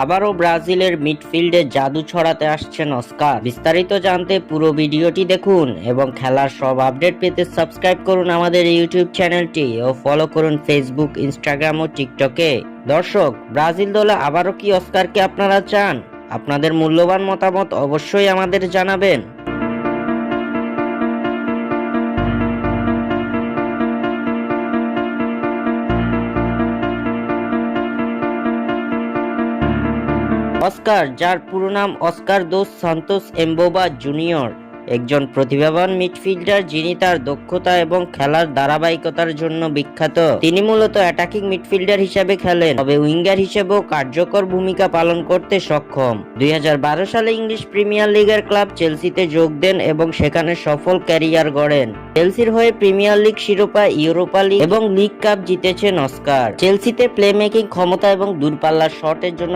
আবারও ব্রাজিলের মিডফিল্ডে জাদু ছড়াতে আসছেন অস্কার। বিস্তারিত জানতে পুরো ভিডিওটি দেখুন এবং খেলার সব আপডেট পেতে সাবস্ক্রাইব করুন আমাদের ইউটিউব চ্যানেলটি ও ফলো করুন ফেসবুক, ইনস্টাগ্রাম ও টিকটকে। দর্শক, ব্রাজিল দলে আবারও কি অস্কারকে আপনারা চান? আপনাদের মূল্যবান মতামত অবশ্যই আমাদের জানাবেন। অস্কার, যার পুরো নাম অস্কার দোস সান্তোস এমবোবা জুনিয়র, একজন প্রতিভাবান মিডফিল্ডার যিনি তার দক্ষতা এবং খেলার ধারাবাহিকতার জন্য বিখ্যাত। তিনি মূলত অ্যাটাকিং মিডফিল্ডার হিসেবে খেলেন, তবে উইঙ্গার হিসেবেও কার্যকর ভূমিকা পালন করতে সক্ষম। 2012 সালে ইংলিশ প্রিমিয়ার লিগের ক্লাব চেলসিতে যোগ দেন এবং সেখানে সফল ক্যারিয়ার গড়েন। চেলসির হয়ে প্রিমিয়ার লিগ শিরোপা, ইউরোপা লিগ এবং লিগ কাপ জিতেছেন অস্কার। চেলসিতে প্লেমেকিং ক্ষমতা এবং দূরপাল্লার শটের জন্য